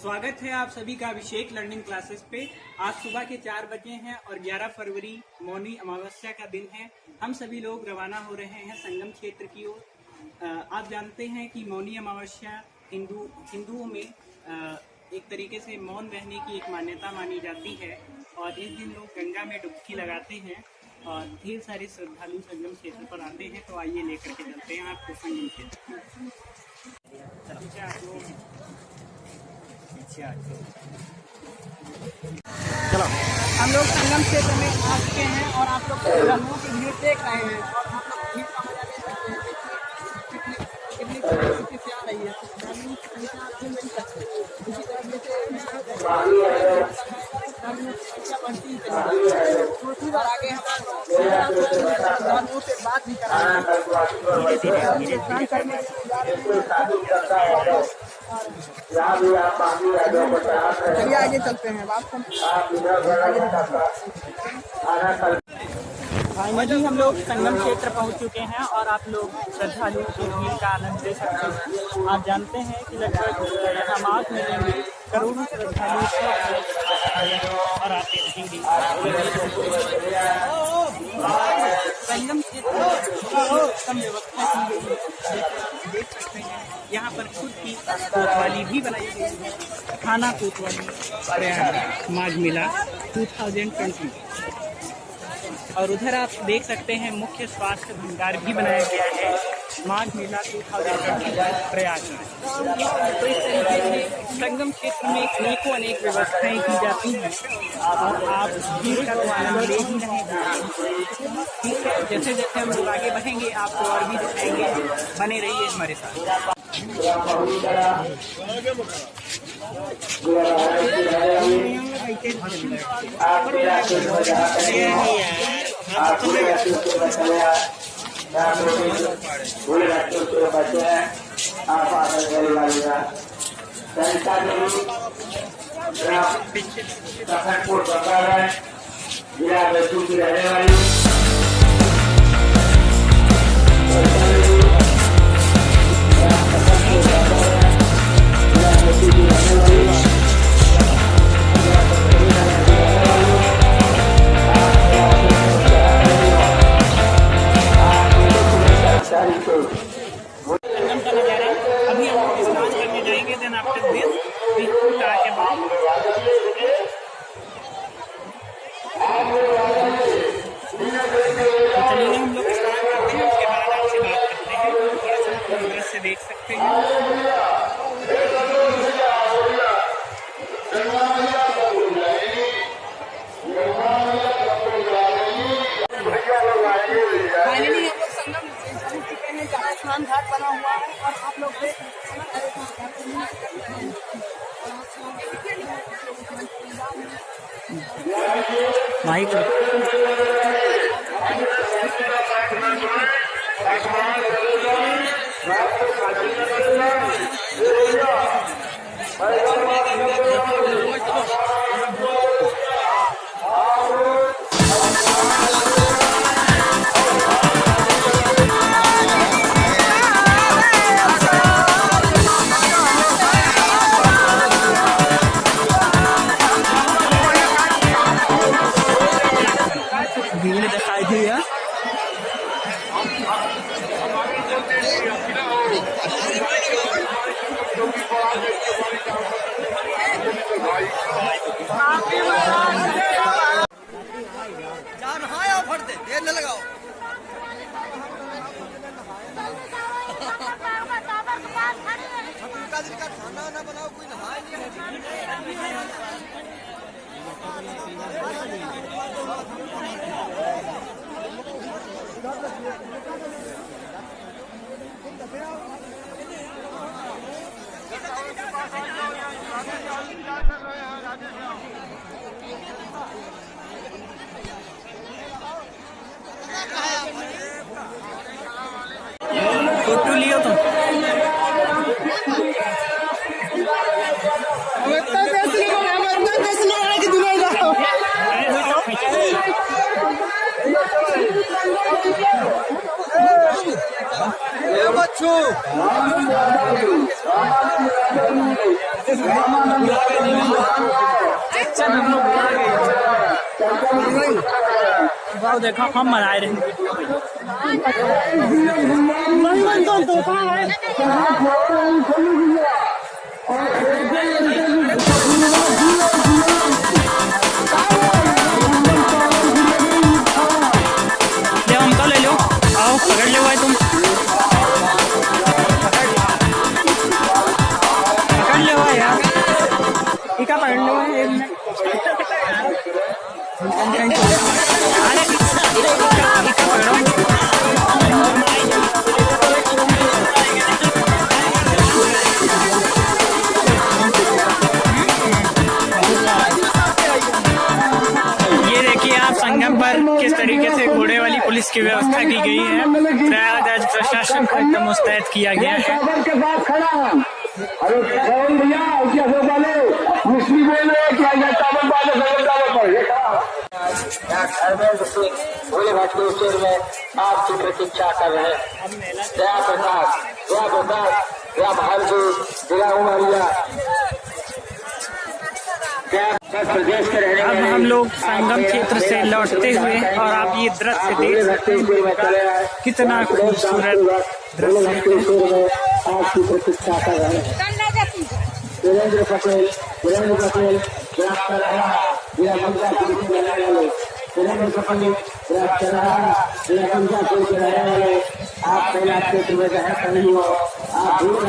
स्वागत है आप सभी का अभिषेक लर्निंग क्लासेस पे। आज सुबह के 4 बजे हैं और 11 फरवरी मौनी अमावस्या का दिन है। हम सभी लोग रवाना हो रहे हैं संगम क्षेत्र की ओर। आप जानते हैं कि मौनी अमावस्या हिंदुओं में एक तरीके से मौन रहने की एक मान्यता मानी जाती है और इस दिन लोग गंगा में डुबकी लगाते हैं और ढेर सारे श्रद्धालु संगम क्षेत्र पर आते हैं। तो आइए लेकर के चलते हैं आपको संगम क्षेत्र। चलो हम लोग संगम क्षेत्र में आ चुके हैं और आप लोग श्रद्धालुओं की भीड़ देख रहे हैं और आप लोग भीड़ का मजा ले सकते हैं। कितनी तरीके से आ रही है श्रद्धालुओं की संख्या आप मिल सकते हैं। इसी तरह से बढ़ती है और आगे श्रद्धालुओं से बात भी कराएंगे। चलिए आगे चलते हैं। फाइनली हम लोग संगम क्षेत्र पहुंच चुके हैं और आप लोग श्रद्धालुओं की भीड़ का आनंद ले सकते हैं। आप जानते हैं कि लगभग यहाँ माघ मेले में करोड़ों श्रद्धालु और आते रहेंगे। संगम क्षेत्र उत्तम व्यवस्था की गई है। देख सकते हैं यहाँ पर खुद की कोतवाली भी बनाई गई है, खाना कोतवाली प्रयागराज माघ मेला 2020। और उधर आप देख सकते हैं मुख्य स्वास्थ्य भंडार भी बनाया गया है माघ मेला 2020 प्रयागराज। तो इस तरीके से संगम क्षेत्र में अनेक व्यवस्थाएं की जाती हैं और आप भीड़ का तो आनंद ले ही रहेंगे। ठीक है, जैसे जैसे हम लोग आगे बढ़ेंगे आपको और भी दिखाएंगे। बने रहिए हमारे साथ। देख सकते हैं फाइनली हम लोग संगम पहुंच चुके हैं जहाँ स्नान घाट बना हुआ है और आप लोग देख भीड़ दिखाई दी है। देर न लगाओ। खाना ना बनाओ, कोई नहाए फोटो लियो तो देखो हम मनाए रहे ले लो, आओ पकड़ लो भाई, तुम पकड़ लो भाई यार, इका पकड़ लो भाई, एक मिनट। अरे इका पकड़ो, ये देखिए आप संगम पर किस तरीके से घोड़े वाली पुलिस की व्यवस्था की गई है। प्रयागराज प्रशासन को एकदम मुस्तैद किया गया है। भोले भट्ट के उच्चर में आपकी प्रतीक्षा कर रहे हैं। जया प्रसाद, जया प्रसाद, जया भालपुर, जया उमरिया। प्रदेश के रहने अब हम लोग संगम क्षेत्र से लौटते हुए और आप ये दृश्य देख सकते हैं, कितना खूबसूरत दृश्य। आपकी प्रतीक्षा कर रहे हैं। वीरेंद्र पटेल, वीरेंद्र पटेल, जिला मंजा पुलिस के रहने वाले वीरेंद्र पटेल, जिला मंजा पुलिस के रहने वाले, आप पहला क्षेत्र में रहे नहीं हो, आप दूर